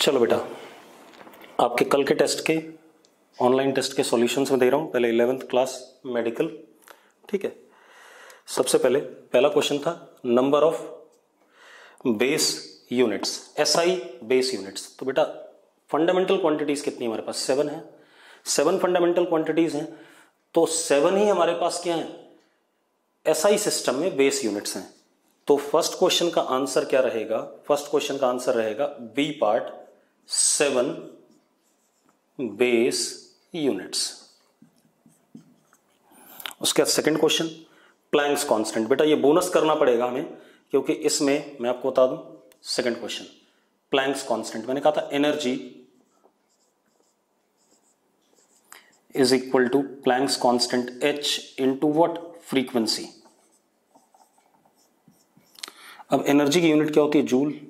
चलो बेटा, आपके कल के टेस्ट के ऑनलाइन टेस्ट के सॉल्यूशंस में दे रहा हूँ। पहले 11th क्लास मेडिकल, ठीक है। सबसे पहले पहला क्वेश्चन था number of base units, SI base units. तो बेटा फंडामेंटल क्वांटिटीज कितनी हमारे पास? 7 है। 7 फंडामेंटल क्वांटिटीज हैं, तो 7 ही हमारे पास क्या है? एसआई सिस्टम में बेस यूनिट्स हैं। तो फर्स्ट क्वेश्चन का आंसर क्या रहेगा? फर्स्ट क्वेश्चन का आंसर रहेगा बी पार्ट, 7 बेस यूनिट्स। उसके बाद सेकंड क्वेश्चन प्लैंक्स कांस्टेंट। बेटा ये बोनस करना पड़ेगा हमें, क्योंकि इसमें मैं आपको बता दूं सेकंड क्वेश्चन प्लैंक्स कांस्टेंट। मैंने कहा था energy is equal to Planck's constant H into what? Frequency. अब एनर्जी की यूनिट क्या होती है? जूल।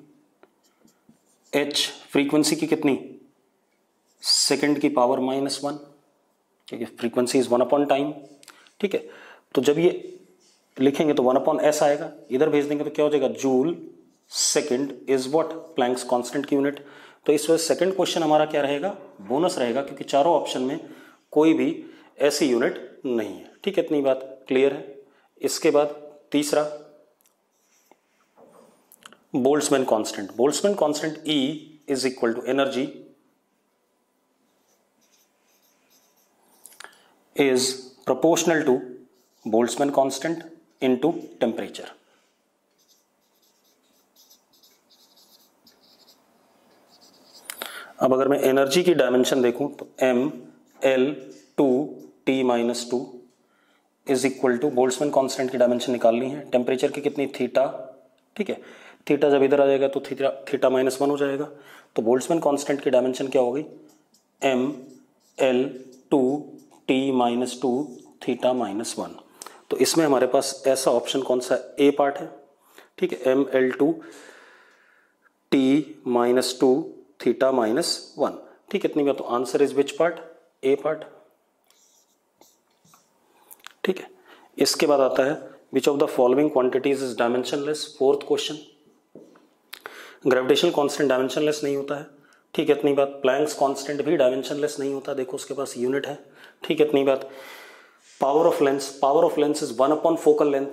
एच फ्रीक्वेंसी की कितनी? सेकंड की पावर -1, क्योंकि फ्रीक्वेंसी इज 1 अपॉन टाइम, ठीक है। तो जब ये लिखेंगे तो 1 अपॉन एस आएगा, इधर भेज देंगे तो क्या हो जाएगा? Joule second is what? Planck's constant की यूनिट। तो इस वजह सेकंड क्वेश्चन हमारा क्या रहेगा? बोनस रहेगा, क्योंकि चारों ऑप्शन में कोई भी ऐसी यूनिट नहीं है, ठीक है। इतनी बात क्लियर है। इसके बाद तीसरा Boltzmann constant. Boltzmann constant E is equal to energy is proportional to Boltzmann constant into temperature. अब अगर मैं एनर्जी की डायमेंशन देखूं तो mL2T-2 is equal to Boltzmann constant की डायमेंशन निकालनी है। टेम्परेचर की कितनी? थीटा, ठीक है। थीटा जब इधर आ जाएगा तो थीटा -1 हो जाएगा। तो बोल्ट्जमैन कांस्टेंट की डायमेंशन क्या होगी? mL2T-2 theta -1। तो इसमें हमारे पास ऐसा ऑप्शन कौन सा? ए पार्ट है, ठीक है। mL2T-2 थीटा -1, ठीक है। इतनी बात। तो answer is which part? A part, ठीक है। इसके बाद आता है which of the following quantities is dimensionless. Fourth question gravitational constant dimensionless नहीं होता है, ठीक है। इतनी बात। प्लैंक्स कांस्टेंट भी डायमेंशनलेस नहीं होता, देखो उसके पास यूनिट है, ठीक है। इतनी बात। Power of lens, power of lens is 1 upon focal length.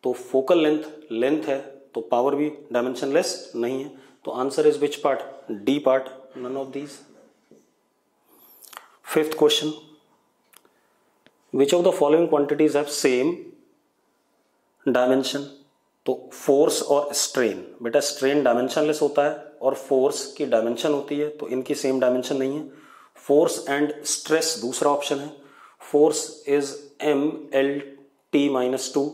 तो फोकल लेंथ है, तो पावर भी डायमेंशनलेस नहीं है। तो answer is which part? D part, none of these. Fifth question which of the following quantities have same dimension. तो force और strain. बेटा स्ट्रेन डायमेंशनलेस होता है और फोर्स की डायमेंशन होती है, तो इनकी सेम डायमेंशन नहीं है। फोर्स एंड स्ट्रेस दूसरा ऑप्शन है। Force is mL_T-2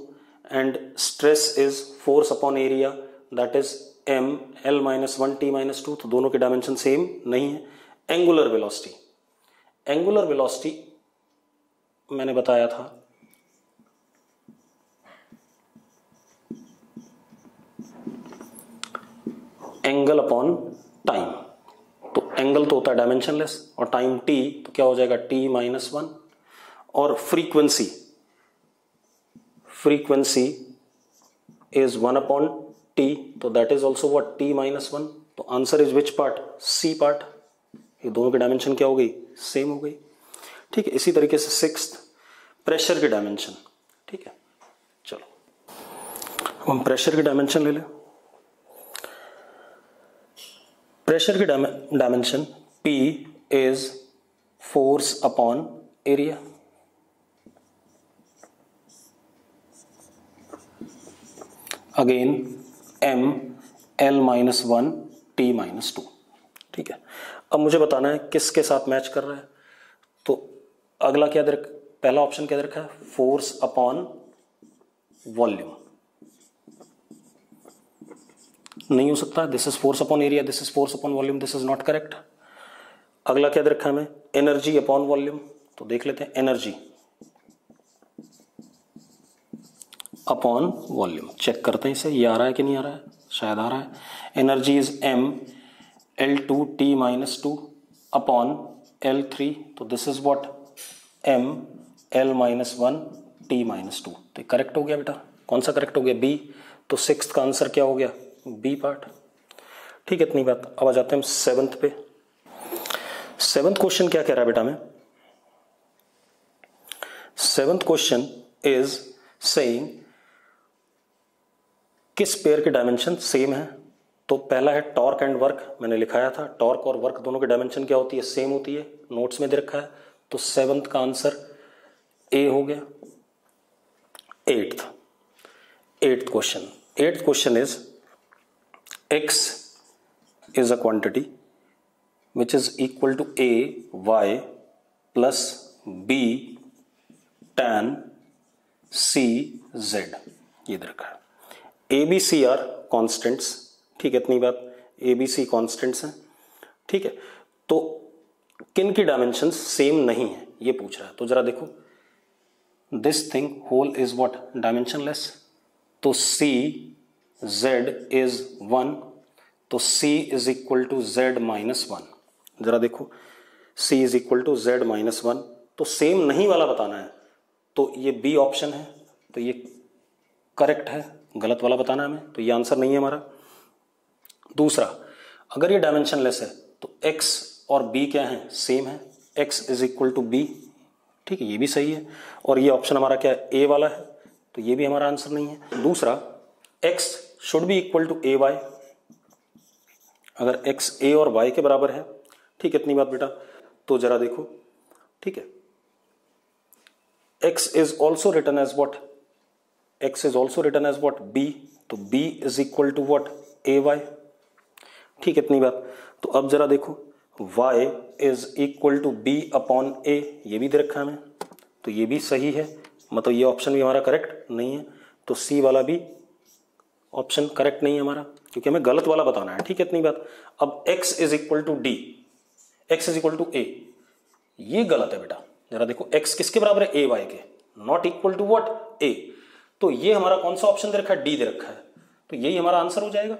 and stress is force upon area, that is mL-1T-2। तो दोनों की डायमेंशन सेम नहीं है। एंगुलर वेलोसिटी, एंगुलर वेलोसिटी मैंने बताया था एंगल अपॉन टाइम। तो एंगल तो होता है डायमेंशनलेस और टाइम t, तो क्या हो जाएगा? T-1। और frequency, frequency is 1 upon t, तो that is also what? T-1। तो answer is which part? C part. ये दोनों की डायमेंशन क्या हो गई? सेम हो गई, ठीक है। इसी तरीके से सिक्स्थ प्रेशर की डायमेंशन, ठीक है। चलो हम प्रेशर की डायमेंशन ले लें। प्रेशर की dimension P is force upon area. Again mL-1T-2, ठीक है। अब मुझे बताना है किसके साथ मैच कर रहा है। तो अगला क्या दे, पहला ऑप्शन क्या दे रखा है? Force upon volume. नहीं हो सकता, this is force upon area, this is force upon volume, this is not correct. अगला क्या दे रखा है हमें? Energy upon volume. तो देख लेते हैं एनर्जी अपॉन वॉल्यूम, चेक करते हैं इसे, ये आ रहा है कि नहीं आ रहा है? शायद आ रहा है। Energy is mL2T-2 upon L3, तो दिस इज व्हाट? mL-1T-2। तो करेक्ट हो गया बेटा। कौन सा करेक्ट हो गया? बी। तो सिक्स्थ का आंसर क्या हो गया? बी पार्ट, ठीक है, इतनी बात। अब आ जाते हैं हम 7th पे। 7th क्वेश्चन क्या कह रहा है बेटा में? 7th क्वेश्चन इज सेइंग किस पेयर के डायमेंशन सेम है। तो पहला है टॉर्क एंड वर्क, मैंने लिखाया था टॉर्क और वर्क दोनों की डायमेंशन क्या होती है, सेम होती है, नोट्स में दे रखा है। तो 7th का आंसर ए हो गया। 8th question is x is a quantity which is equal to a y plus b tan c z, ये दे रखा है। A B C are constants, ठीक है, इतनी बात। ए बी सी कॉन्स्टेंट्स हैं, ठीक है। तो किन की डायमेंशन सेम नहीं है ये पूछ रहा है। तो जरा देखो, this thing whole is what, dimensionless. तो सी जेड इज 1, तो c is equal to z minus 1। जरा देखो, c is equal to z minus 1, तो सेम नहीं वाला बताना है। तो ये बी ऑप्शन है, तो ये करेक्ट है, गलत वाला बताना है हमें, तो ये आंसर नहीं है हमारा। दूसरा, अगर ये डायमेंशनलेस है तो x और b क्या है, सेम है, x is equal to b, ठीक है, ये भी सही है। और ये ऑप्शन हमारा क्या है, a वाला है, तो ये भी हमारा आंसर नहीं है। दूसरा, x should be equal to a y, अगर x a और y के बराबर है, ठीक है, इतनी बात बेटा। तो जरा देखो, ठीक है, x is also written as what, x is also written as what, b, तो b is equal to what, a y, ठीक है, इतनी बात। तो अब जरा देखो, y is equal to b upon a, ये भी दे रखा है हमें, तो ये भी सही है, मतलब ये ऑप्शन भी हमारा करेक्ट नहीं है। तो c वाला भी ऑप्शन करेक्ट नहीं है हमारा, क्योंकि हमें गलत वाला बताना है, ठीक है, इतनी बात। अब x is equal to d, x is equal to a, ये गलत है बेटा। जरा देखो, x किसके बराबर है, a y के, not equal to what, a। तो ये हमारा कौन सा ऑप्शन दे रखा है, d दे रखा है, तो यही हमारा आंसर हो जाएगा,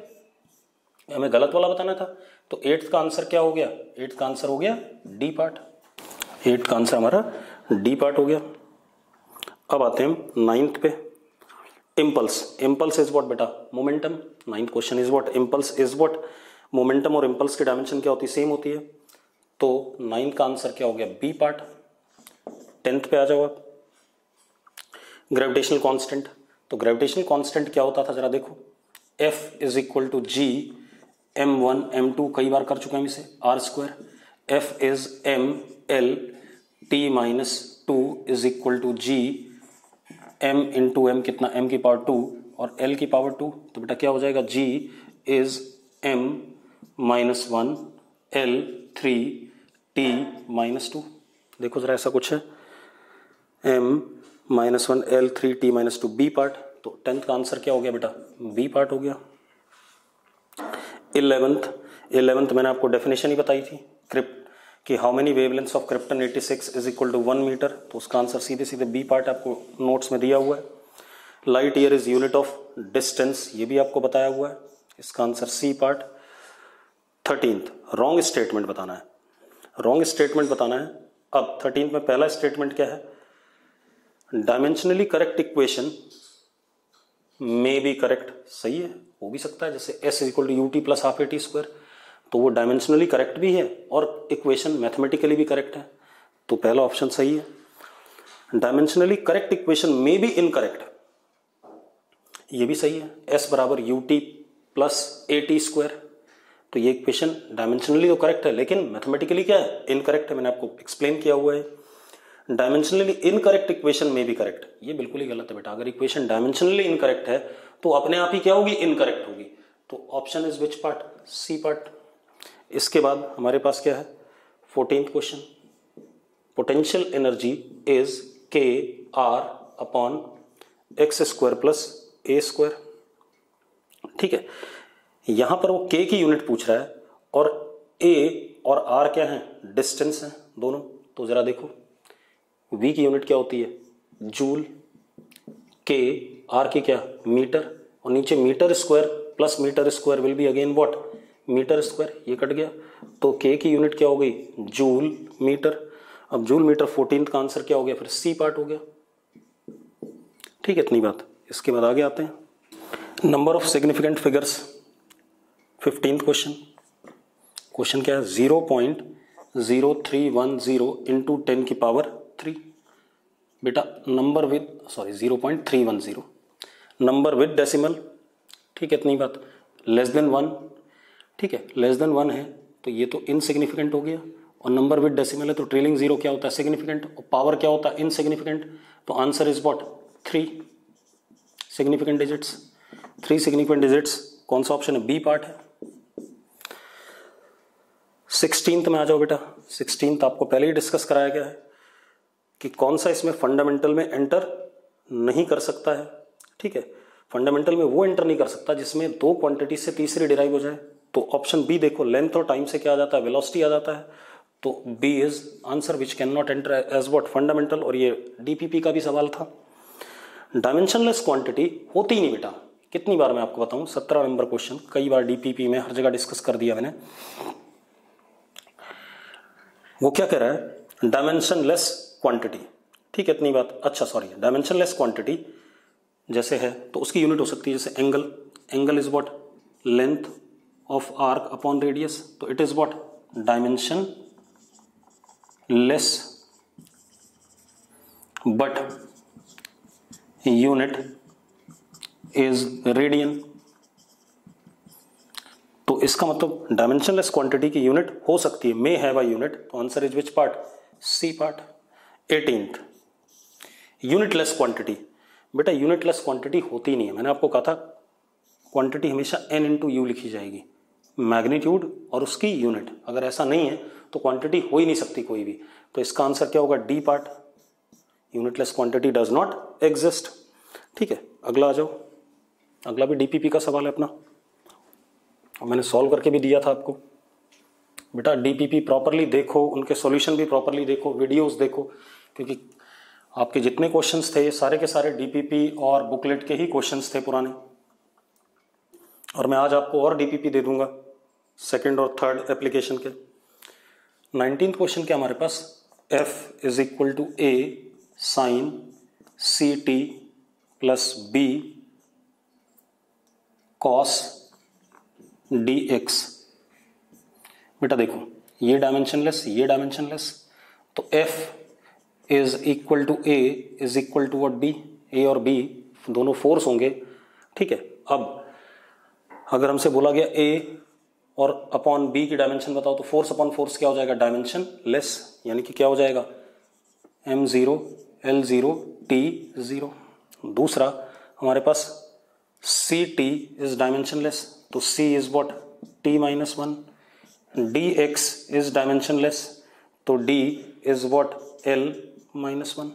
हमें गलत वाला बताना था। तो 8th का आंसर क्या हो गया, 8th का आंसर हो गया डी पार्ट, 8th का आंसर हमारा डी पार्ट हो गया। अब आते हैं 9th पे, इम्पल्स इज व्हाट बेटा, momentum. 9th question is what, impulse is what, momentum और इम्पल्स की डायमेंशन क्या होती है, सेम होती है। तो 9th का आंसर क्या हो गया, बी पार्ट। 10th पे आ जाओ आप, ग्रेविटेशनल कांस्टेंट। तो ग्रेविटेशनल कांस्टेंट क्या होता था, जरा देखो, F is equal to G m1 m2, कई बार कर चुके हैं इसे, R square. F is m l t minus 2 is equal to G m into M, कितना, m की पावर 2 और l की पावर 2, तो बेटा क्या हो जाएगा, g is m minus 1 l 3 t minus 2। देखो जरा, ऐसा कुछ है, m minus 1 l 3 t minus 2, B part. तो 10th का आंसर क्या हो गया बेटा, बी पार्ट हो गया। 11th मैंने आपको डेफिनेशन ही बताई थी, क्रिप्ट कि how many wavelengths of krypton 86 is equal to 1 metre, तो उसका आंसर सीधे सीधे बी पार्ट आपको नोट्स में दिया हुआ है। Light year is unit of distance, ये भी आपको बताया हुआ है, इसका answer C part. 13th, wrong statement बताना है, रॉन्ग स्टेटमेंट बताना है। अब 13th में पहला स्टेटमेंट क्या है, dimensionally correct equation may be correct, सही है, हो भी सकता है, जैसे s is equal to U T plus half A T square, तो वो डायमेंशनली करेक्ट भी है और इक्वेशन मैथमेटिकली भी करेक्ट है, तो पहला ऑप्शन सही है। Dimensionally correct equation may be incorrect, ये भी सही है, s बराबर you T plus A T square, तो ये इक्वेशन डायमेंशनली तो करेक्ट है लेकिन मैथमेटिकली क्या है, इनकरेक्ट है, मैंने आपको एक्सप्लेन किया हुआ है। डायमेंशनली इनकरेक्ट इक्वेशन में भी करेक्ट, ये बिल्कुल ही गलत है बेटा। अगर इक्वेशन डायमेंशनली इनकरेक्ट है तो अपने आप ही क्या होगी, इनकरेक्ट होगी। तो option is which part, C part. इसके बाद हमारे पास क्या है, 14th question, potential energy is K R upon X square plus A square, ठीक है। यहां पर वो के की यूनिट पूछ रहा है और ए और आर क्या है, डिस्टेंस है दोनों। तो जरा देखो, v की यूनिट क्या होती है, जूल, के आर की क्या, मीटर, और नीचे metre square plus metre square will be again what, metre square, ये कट गया, तो के की यूनिट क्या हो गई, जूल मीटर। अब जूल मीटर 14th का आंसर क्या हो गया, फिर सी पार्ट हो गया, ठीक है, इतनी बात। इसके बाद आगे आते हैं, number of significant figures 15th question क्या है, 0.0310 इंटू 10 की पावर 3। बेटा number with 0.310 number with decimal, ठीक है इतनी बात, लेस देन 1, ठीक है लेस देन 1 है तो ये तो इनसिग्निफिकेंट हो गया, और नंबर विद डेसिमल है तो ट्रेलिंग जीरो क्या होता है, सिग्निफिकेंट, और पावर क्या होता है, इनसिग्निफिकेंट। तो answer is what, 3 significant digits, 3 significant digits. कौन सा ऑप्शन है, बी पार्ट है। 16th में आ जाओ बेटा। 16th आपको पहले ही डिस्कस कराया गया है कि कौन सा इसमें फंडामेंटल में एंटर नहीं कर सकता है, ठीक है। फंडामेंटल में वो एंटर नहीं कर सकता जिसमें 2 क्वांटिटी से तीसरी डिराइव हो जाए। तो ऑप्शन बी देखो, लेंथ और टाइम से क्या आ जाता है, वेलोसिटी आ जाता है। तो B is answer which can not enter as what, fundamental. और ये डीपीपी का भी सवाल था। डायमेंशनलेस क्वांटिटी होती नहीं बेटा, कितनी बार मैं आपको बताऊं, 17 नंबर क्वेश्चन, कई बार डीपीपी में हर जगह डिस्कस कर दिया मैंने। वो क्या कह रहा है, डायमेंशनलेस क्वांटिटी, ठीक है इतनी बात। अच्छा सॉरी, डायमेंशनलेस क्वांटिटी जैसे है तो उसकी यूनिट हो सकती है जैसे angle, angle is what, length of arc upon radius. तो it is what, dimensionless but unit is radian. तो इसका मतलब डायमेंशनलेस क्वांटिटी की यूनिट हो सकती है, मे हैव अ यूनिट। तो answer is which part, C part. 18th unitless quantity. बेटा यूनिटलेस क्वांटिटी होती नहीं है, मैंने आपको कहा था क्वांटिटी हमेशा n इंटू यू लिखी जाएगी, मैग्नीट्यूड और उसकी यूनिट। अगर ऐसा नहीं है तो क्वांटिटी हो ही नहीं सकती कोई भी। तो इसका आंसर क्या होगा, D part, unitless quantity does not exist. ठीक है अगला आ जाओ, अगला भी डीपीपी का सवाल है अपना, और मैंने सॉल्व करके भी दिया था आपको। बेटा डीपीपी प्रॉपरली देखो, उनके सॉल्यूशन भी प्रॉपरली देखो, वीडियोस देखो, क्योंकि आपके जितने क्वेश्चंस थे ये सारे के सारे डीपीपी और बुकलेट के ही क्वेश्चंस थे पुराने। और मैं आज आपको और डीपीपी दे दूंगा सेकंड और थर्ड एप्लीकेशन के। 19th क्वेश्चन क्या हमारे पास, F is equal to A sine C T plus B cos D X. बेटा देखो ये डायमेंशनलेस, ये डायमेंशनलेस, तो F is equal to A is equal to what, B. A और बी दोनों फोर्स होंगे, ठीक है। अब अगर हमसे बोला गया ए और अपॉन बी की डायमेंशन बताओ, तो फोर्स अपॉन फोर्स क्या हो जाएगा, डायमेंशन लेस, यानी कि क्या हो जाएगा, m0 l0 t0। दूसरा हमारे पास सी टी इज डायमेंशनलेस, तो c is what, t-1। dx is dimensionless, तो d इज व्हाट, l-1,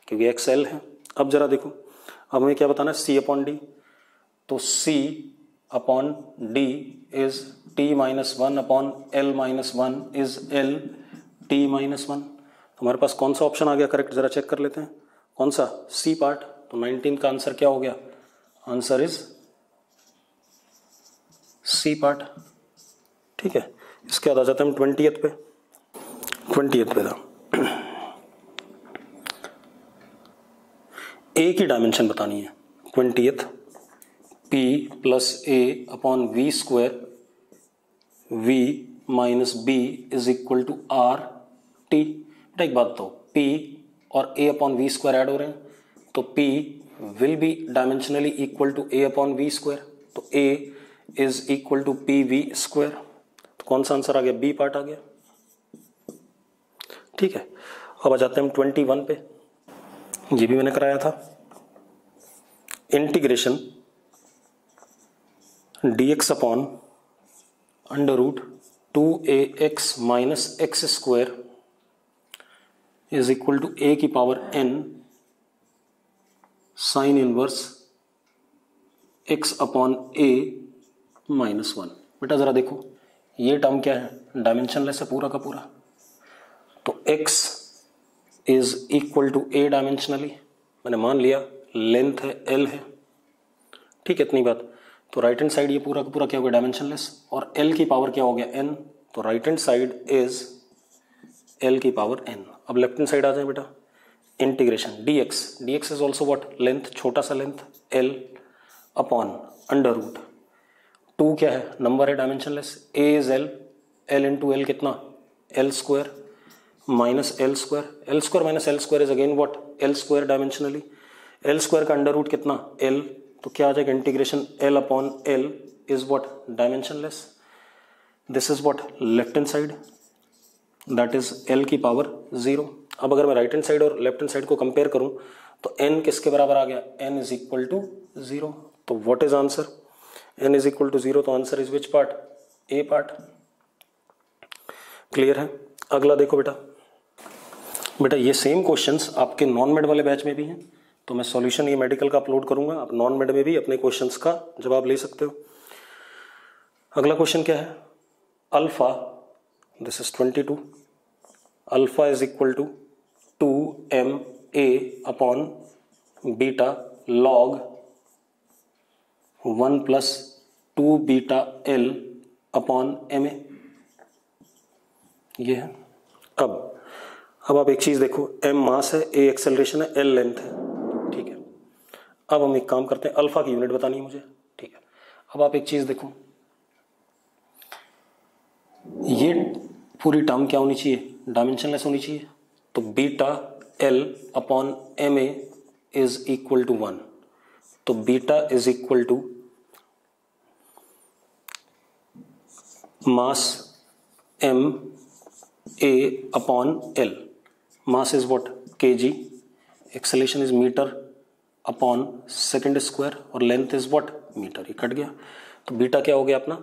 क्योंकि x l है। अब जरा देखो, अब हमें क्या बताना है, c अपॉन डी, तो c upon D is t-1 upon l-1 is l-t-1। तो हमारे पास कौन सा ऑप्शन आ गया करेक्ट, जरा चेक कर लेते हैं, कौन सा, सी पार्ट। तो 19 का आंसर क्या हो गया, आंसर इज सी पार्ट, ठीक है। इसके बाद आ जाते हैं हम 20th पे। 20th पे था, ए की डायमेंशन बतानी है। 20th P plus A upon V square V minus B is equal to R T. बेटा एक बात तो, P और A upon V square add हो रहे हैं, तो P will be dimensionally equal to A upon V square, तो A is equal to P V square. तो कौन सा आंसर आ गया, बी पार्ट आ गया, ठीक है। अब आ जाते हैं हम 21 पे, ये भी मैंने कराया था। Integration dx upon under root 2ax minus X square is equal to a की power n sine inverse x upon a minus 1। बेटा जरा देखो ये टर्म क्या है, डायमेंशनलेस है पूरा का पूरा, तो x is equal to a dimensionally, मैंने मान लिया लेंथ है l है, ठीक है इतनी बात। तो राइट हैंड साइड ये पूरा का पूरा क्या हो गया, डायमेंशनलेस, और l की पावर क्या हो गया, n, तो right hand side is l की पावर n। अब लेफ्ट हैंड साइड आ जाए बेटा, integration dx is also what, length, छोटा सा length l upon under root 2 क्या है, नंबर है dimensionless, A is L, L into L कितना, L square minus L square, L square minus L square is again what, L square dimensionally, L square का under root कितना, L, तो क्या आ जाएगा integration L upon L is what, dimensionless, this is what left hand side, that is L की power 0। अब अगर मैं right hand side और लेफ्ट हैंड साइड को कंपेयर करूं तो n किसके बराबर आ गया, n इज इक्वल टू 0, तो what is answer, n is equal to 0, तो answer is which part, A part. Clear है। अगला देखो बेटा ये सेम क्वेश्चंस आपके नॉन मेड वाले बैच में भी हैं, तो मैं सॉल्यूशन ये मेडिकल का अपलोड करूंगा, आप नॉन मेड में भी अपने क्वेश्चंस का जवाब ले सकते हो। अगला क्वेश्चन क्या है, alpha, this is 22, alpha is equal to 2ma upon beta log 1 plus 2 beta L upon ma, ये है। अब आप एक चीज देखो, m मास है, a एक्सेलरेशन है, l लेंथ है, ठीक है। अब हम एक काम करते हैं, अल्फा की यूनिट बतानी है मुझे, ठीक है। अब आप एक चीज देखो, ये पूरी टर्म क्या होनी चाहिए, डायमेंशनलेस होनी चाहिए, तो beta l upon ma is equal to 1, तो beta is equal to mass m a upon l, mass is what kg, acceleration is metre upon second square और लेंथ इज व्हाट मीटर, ये cut गया, तो beta क्या हो गया अपना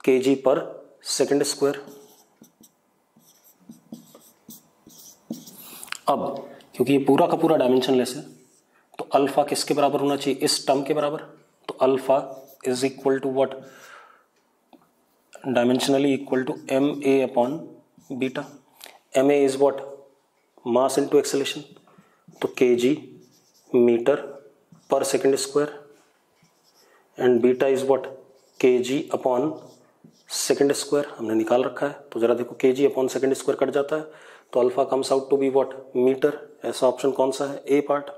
kg पर सेकेंड स्क्वायर। अब क्योंकि ये पूरा का पूरा डायमेंशनलेस है तो अल्फा किसके बराबर होना चाहिए, इस टर्म के बराबर, तो alpha is equal to what, dimensionally equal to M A upon beta, M A is what mass into acceleration, तो KG metre per second square and beta is what KG upon second square, हमने निकाल रखा है, तो जरा देखो KG upon second square cut जाता है, तो alpha comes out to be what metre, ऐसा ऑप्शन कौन सा है, ए पार्ट,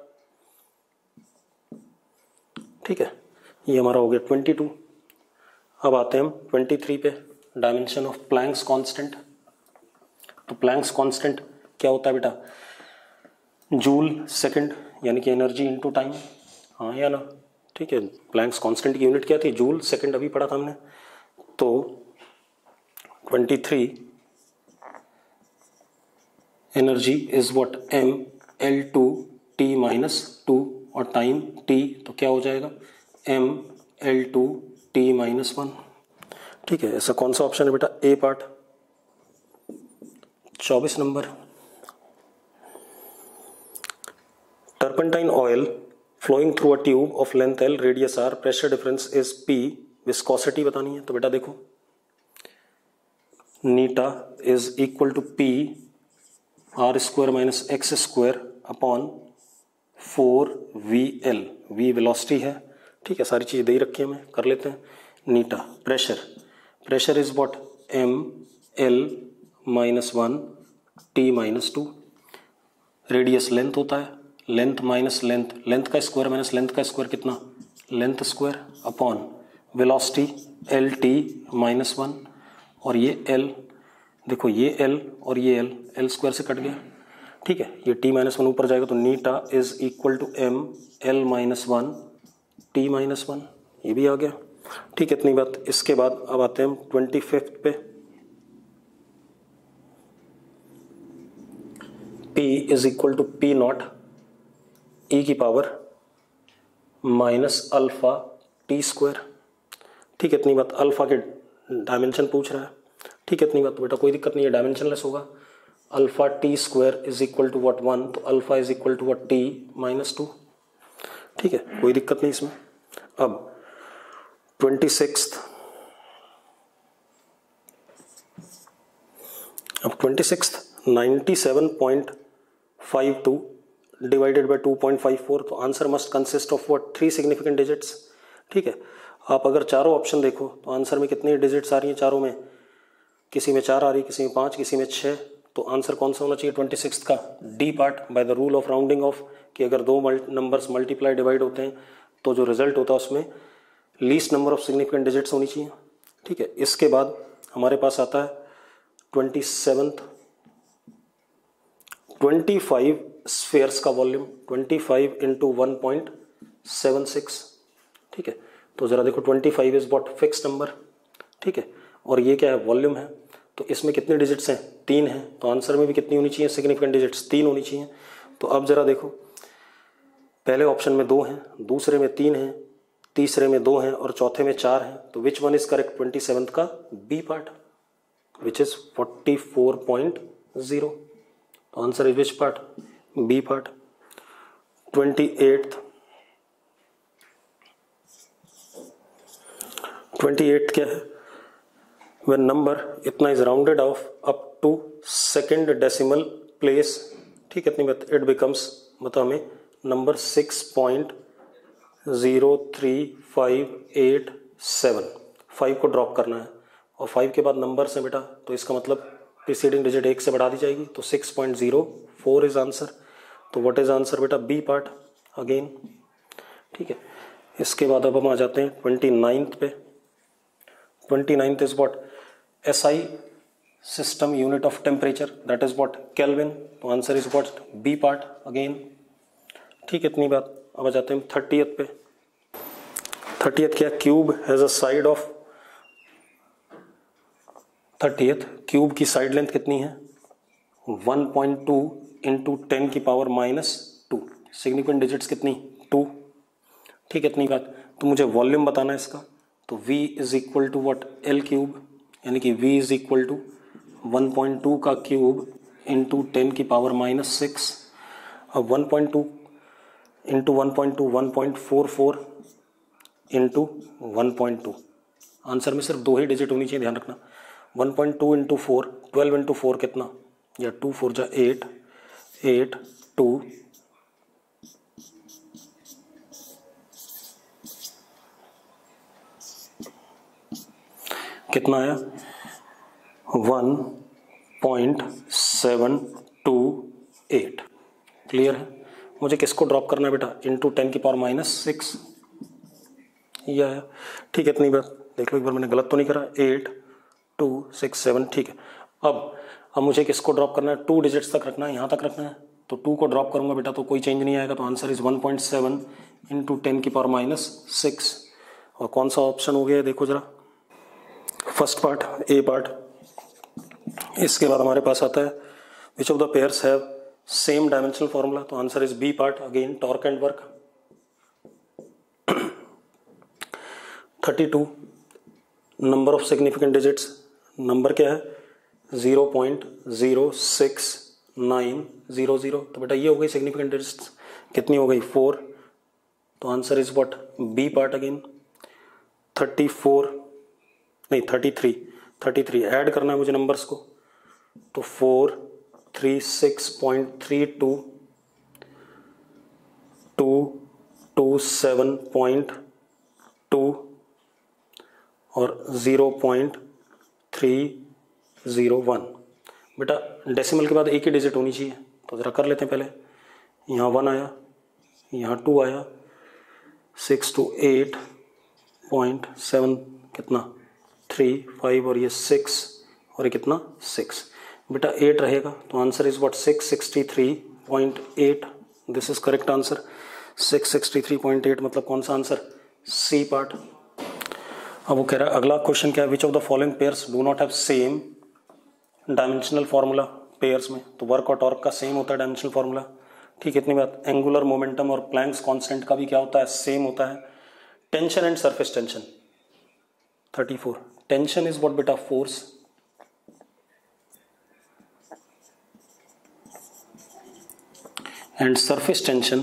ठीक है। ये हमारा हो गया 22। अब आते हैं हम 23 पे, डायमेंशन ऑफ प्लैंक्स कांस्टेंट। तो प्लैंक्स कांस्टेंट क्या होता है बेटा, जूल सेकंड, यानी कि एनर्जी इनटू टाइम, हाँ या ना, ठीक है। प्लैंक्स कांस्टेंट की यूनिट क्या थी, जूल सेकंड, अभी पढ़ा था हमने। तो 23 energy is what m L2 t minus 2 और टाइम t, तो क्या हो जाएगा m L2 t माइनस 1, ठीक है। ऐसा कौन सा ऑप्शन है बेटा, A part. 24 number, turpentine oil flowing through a tube of length L, radius R, pressure difference is P, viscosity बतानी है, तो बेटा देखो eta is equal to P R square minus X square upon 4VL, V velocity है, ठीक है। सारी चीज़ दे ही रखी है, हमें कर लेते हैं। Eta pressure is what ML minus 1 T minus 2, radius length होता है, लेंथ माइनस लेंथ, लेंथ का स्क्वायर माइनस लेंथ का स्क्वायर कितना, length square upon velocity LT minus 1, और ये L, देखो ये L और ये L स्क्वायर से कट गया, ठीक है। ये T माइनस 1 ऊपर जाएगा, तो eta is equal to M L minus 1 T minus 1, ये भी आ गया, ठीक है। इतनी बात। इसके बाद अब आते हैं हम 25 पे, P is equal to P naught E की power minus alpha T square, ठीक है। इतनी बात। अल्फा के डायमेंशन पूछ रहा है, ठीक है। इतनी बात, तो बेटा कोई दिक्कत नहीं है, डायमेंशनलेस होगा। Alpha T square is equal to what 1, तो alpha is equal to what T minus 2, ठीक है। कोई दिक्कत नहीं इसमें। अब 26, अब 26 97.52 डिवाइडेड बाय 2.54, तो answer must consist of what 3 significant digits, ठीक है। आप अगर चारों ऑप्शन देखो तो आंसर में कितनी डिजिट्स आ रही हैं चारों में, किसी में 4 आ रही, किसी में 5, किसी में 6, तो आंसर कौन सा होना चाहिए 26 का, D part, by the rule of rounding off, कि अगर 2 नंबर्स मल्टीप्लाई डिवाइड होते हैं तो जो रिजल्ट होता है उसमें least number of significant digits होनी चाहिए, ठीक है। इसके बाद हमारे पास आता है 27th 25 स्फेयर्स का वॉल्यूम, 25 इंटू 1.76, ठीक है। तो जरा देखो 25 इज व्हाट, फिक्स नंबर, ठीक है, और ये क्या है, वॉल्यूम है। तो इसमें कितने डिजिट्स हैं, 3 हैं, तो आंसर में भी कितनी होनी चाहिए सिग्निफिकेंट डिजिट्स, 3 होनी चाहिए। तो अब जरा देखो, पहले ऑप्शन में 2 हैं, दूसरे में 3 हैं, तीसरे में 2 हैं और चौथे में 4 हैं। तो which one is correct, 27th का बी पार्ट विच इज 44.0। तो answer is which part, B part. 28th क्या है, when number इतना is rounded off up to second decimal place, ठीक है, इतनी बात, it becomes, मतलब हमें नंबर 6.03587, 5 को ड्रॉप करना है और 5 के बाद नंबर से बेटा, तो इसका मतलब प्रीसीडिंग डिजिट 1 से बढ़ा दी जाएगी, तो 6.04 इज आंसर। तो व्हाट इज आंसर बेटा, बी पार्ट अगेन, ठीक है। इसके बाद अब हम आ जाते हैं 29th पे। 29th is what, SI system unit of temperature, that is what, kelvin. तो answer is what, B part again, ठीक है, इतनी बात। अब आ जाते हैं 30th पे। 30th क्या, cube has a side of, 30th cube की साइड लेंथ कितनी है, 1.2 इंटू 10 की पावर -2, सिग्निफिकेंट डिजिट्स कितनी, 2, ठीक है, इतनी बात। तो मुझे वॉल्यूम बताना है इसका, तो V is equal to what, L cube, यानी कि V इज इक्वल टू 1.2 का क्यूब इंटू 10 की पावर -6। अब 1.2 इंटू 1.2 1.44 इंटू 1.2, आंसर में सिर्फ 2 ही डिजिट होनी चाहिए, ध्यान रखना। 1.2 इंटू 4, 12 इंटू 4 कितना, या 2 4 जा 8, 8 2 कितना आया, 1.728। क्लियर है। मुझे किसको ड्रॉप करना है बेटा, इंटू 10 की पावर -6, ये आया, ठीक है, इतनी बात। देख लो एक बार मैंने गलत तो नहीं करा, 8 2 6 7, ठीक है। अब मुझे किसको ड्रॉप करना है, 2 डिजिट्स तक रखना है, यहाँ तक रखना है, तो 2 को ड्रॉप करूंगा बेटा तो कोई चेंज नहीं आएगा। तो आंसर इज 1.7 इंटू 10 की पावर -6। और कौन सा ऑप्शन हो गया देखो जरा, फर्स्ट पार्ट, ए पार्ट। इसके बाद हमारे पास आता है which of the pairs have same dimensional formula, तो answer is B part again, torque and work. 32 number of significant digits, number क्या है 0.06900, तो बेटा ये हो गई सिग्निफिकेंट डिजिट्स, कितनी हो गई 4। तो answer is what, B part again. 33 add करना है मुझे नंबर्स को, तो 436.32 227.2 और 0.301। बेटा डेसिमल के बाद एक ही डिजिट होनी चाहिए, तो जरा कर लेते हैं पहले। यहाँ 1 आया, यहाँ 2 आया, 6 to 8.7 कितना 3 5 और ये 6 और ये कितना 6, बेटा 8 रहेगा। तो answer is what, 663.8। This is correct answer, 663.8, मतलब कौन सा आंसर, सी पार्ट। अब वो कह रहा है अगला क्वेश्चन क्या है, which of the following pairs do not have same dimensional formula pairs में। तो वर्क और टॉर्क का सेम होता है डायमेंशनल फॉर्मूला, ठीक है, इतनी बात। एंगुलर मोमेंटम और प्लैंक्स कांस्टेंट का भी क्या होता है, सेम होता है। Tension and surface tension, 34 tension is what बेटा, force, and surface tension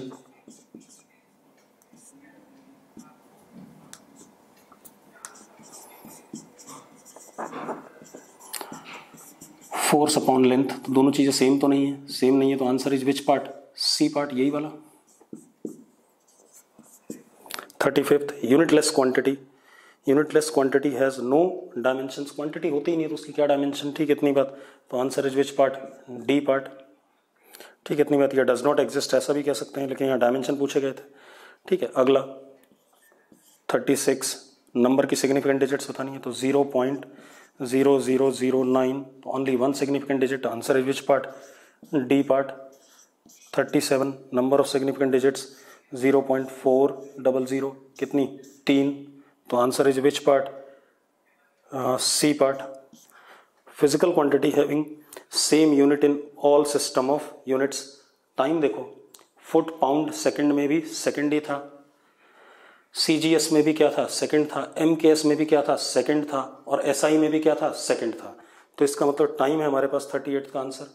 force upon length. तो दोनों चीजें सेम तो नहीं है, सेम नहीं है, तो answer is which part, C part, यही वाला। 35th unitless quantity, unitless quantity has no dimensions, quantity होती ही नहीं है तो उसकी क्या डायमेंशन, ठीक है, इतनी बात। तो answer is which part, D part, ठीक है, इतनी बात। या डज नॉट एग्जिस्ट ऐसा भी कह सकते हैं, लेकिन यहाँ डायमेंशन पूछे गए थे, ठीक है। अगला 36 नंबर की सिग्निफिकेंट डिजिट्स बतानी है, तो 0.0009, तो only one significant digit, answer is which part, D part. 37 number of significant digits 0.400, कितनी, 3, तो answer is which part, C part. Physical quantity having same unit in all system of units, time देखो, foot pound second में भी second ही था, CGS में भी क्या था, सेकंड था, एमकेएस में भी क्या था, सेकंड था, और एसआई में भी क्या था, सेकंड था। तो इसका मतलब टाइम है हमारे पास 38 का आंसर,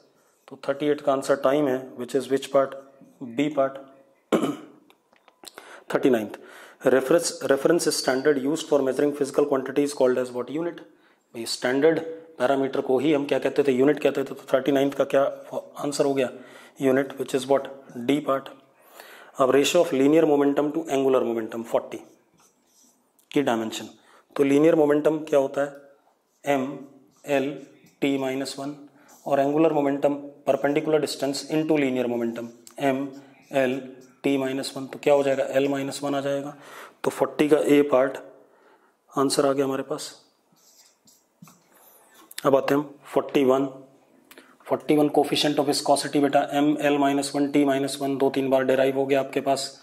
तो 38 का आंसर टाइम है, which is which part, B part. 39th reference standard used for measuring physical quantity is called as what, unit. भाई स्टैंडर्ड पैरामीटर को ही हम क्या कहते थे, यूनिट कहते थे, तो 39th का क्या आंसर हो गया, unit, which is what, D part. अब ratio of linear momentum to angular momentum 40 की डायमेंशन, तो लीनियर मोमेंटम क्या होता है, एम एल टी माइनस 1, और angular momentum perpendicular distance into linear momentum M L T minus 1, तो क्या हो जाएगा, एल माइनस 1 आ जाएगा। तो 40 का ए पार्ट आंसर आ गया हमारे पास। अब आते हैं हम 41 कोफिशिएंट ऑफ विस्कोसिटी बेटा, M L minus 1 T minus 1, 2-3 बार डेराइव हो गया आपके पास,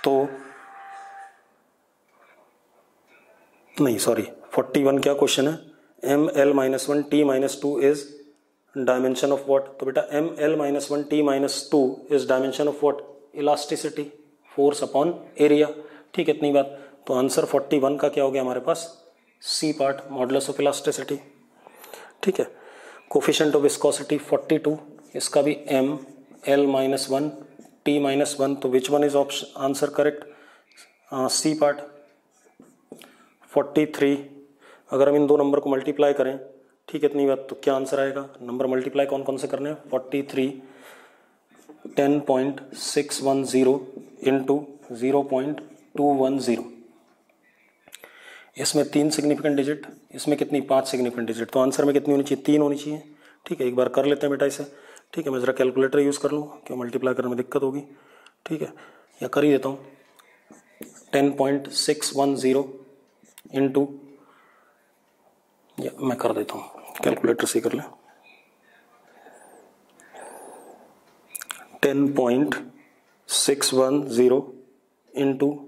तो नहीं सॉरी 41 क्या क्वेश्चन है, M L minus 1 T minus 2 is dimension of what, तो बेटा M L minus 1 T minus 2 is dimension of what, elasticity, force upon area, ठीक है, इतनी बात। तो आंसर 41 का क्या हो गया हमारे पास, C part, modulus of elasticity, ठीक है। कोफिशिएंट ऑफ विस्कोसिटी 42, इसका भी M L minus 1 T minus 1, तो which one is option answer correct, C part. 43 अगर हम इन दो नंबर को मल्टीप्लाई करें, ठीक है, इतनी बात, तो क्या आंसर आएगा, नंबर मल्टीप्लाई कौन कौन से करने हैं, 43 10.610 इंटू 0.210, इसमें 3 सिग्निफिकेंट डिजिट, इसमें कितनी, 5 सिग्निफिकेंट डिजिट, तो आंसर में कितनी होनी चाहिए, 3 होनी चाहिए, ठीक है। एक बार कर लेते हैं बेटा इसे, ठीक है, मैं जरा कैलकुलेटर यूज़ कर लूँ, क्यों मल्टीप्लाई करने में दिक्कत होगी, ठीक है, या कर ही देता हूँ, 10.610 इंटू, या मैं कर देता हूँ, कैलकुलेटर से कर लें, 10.610 into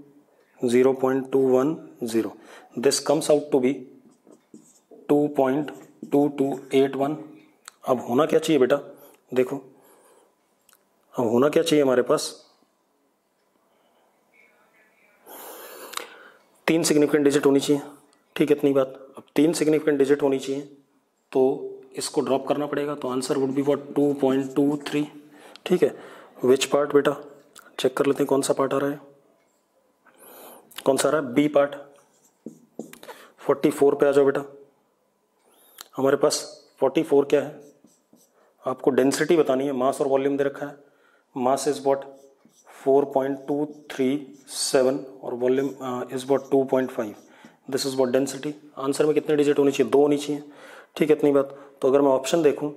0.210, this comes out to be 2.2281। अब होना क्या चाहिए बेटा, देखो अब होना क्या चाहिए हमारे पास, 3 सिग्निफिकेंट डिजिट होनी चाहिए, ठीक है, इतनी बात। अब 3 सिग्निफिकेंट डिजिट होनी चाहिए, तो इसको ड्रॉप करना पड़ेगा, तो आंसर वुड बी व्हाट, 2.23, ठीक है। विच पार्ट बेटा, चेक कर लेते हैं कौन सा पार्ट आ रहा है, कौन सा आ रहा है, बी पार्ट। 44 पे आ जाओ बेटा, हमारे पास 44 क्या है, आपको डेंसिटी बतानी है, मास और वॉल्यूम दे रखा है, मास इज व्हाट 4.237 और volume is what 2.5, this is what density. Answer में कितने डिजिट होनी चाहिए, 2 होनी चाहिए, ठीक है, इतनी बात। तो अगर मैं ऑप्शन देखूं,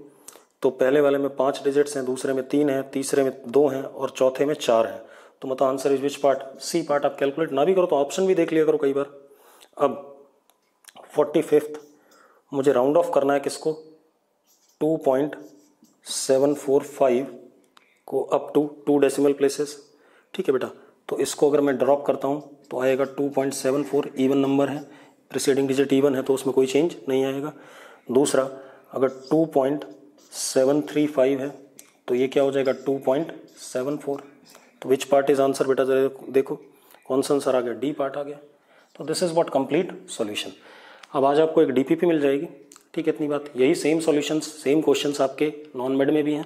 तो पहले वाले में 5 डिजिट्स हैं, दूसरे में 3 हैं, तीसरे में 2 हैं, और चौथे में 4 हैं, तो मतलब answer is which part, C part. आप कैलकुलेट ना भी करो तो ऑप्शन भी देख लिया करो कई बार। अब 45th मुझे राउंड ऑफ करना है किसको, 2.745 को अप टू 2 डेसिमल प्लेसेस, ठीक है बेटा। तो इसको अगर मैं ड्रॉप करता हूँ तो आएगा 2.74, इवन नंबर है, प्रीसीडिंग डिजिट इवन है, तो उसमें कोई चेंज नहीं आएगा। दूसरा अगर 2.735 है तो ये क्या हो जाएगा 2.74, तो विच पार्ट इज आंसर बेटा, जरा देखो कौन सा आंसर आ गया, डी पार्ट आ गया। तो this is what complete solution. अब आज आपको एक डीपीपी मिल जाएगी, ठीक है, इतनी बात। यही सेम सॉल्यूशंस, सेम क्वेश्चंस आपके नॉन मेड में भी हैं,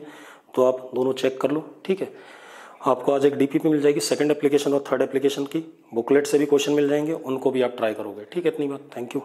तो आप दोनों चेक कर लो, ठीक है। आपको आज एक डीपीपी मिल जाएगी, सेकंड एप्लीकेशन और थर्ड एप्लीकेशन की बुकलेट से भी क्वेश्चन मिल जाएंगे, उनको भी आप ट्राई करोगे, ठीक है, इतनी बात। Thank you.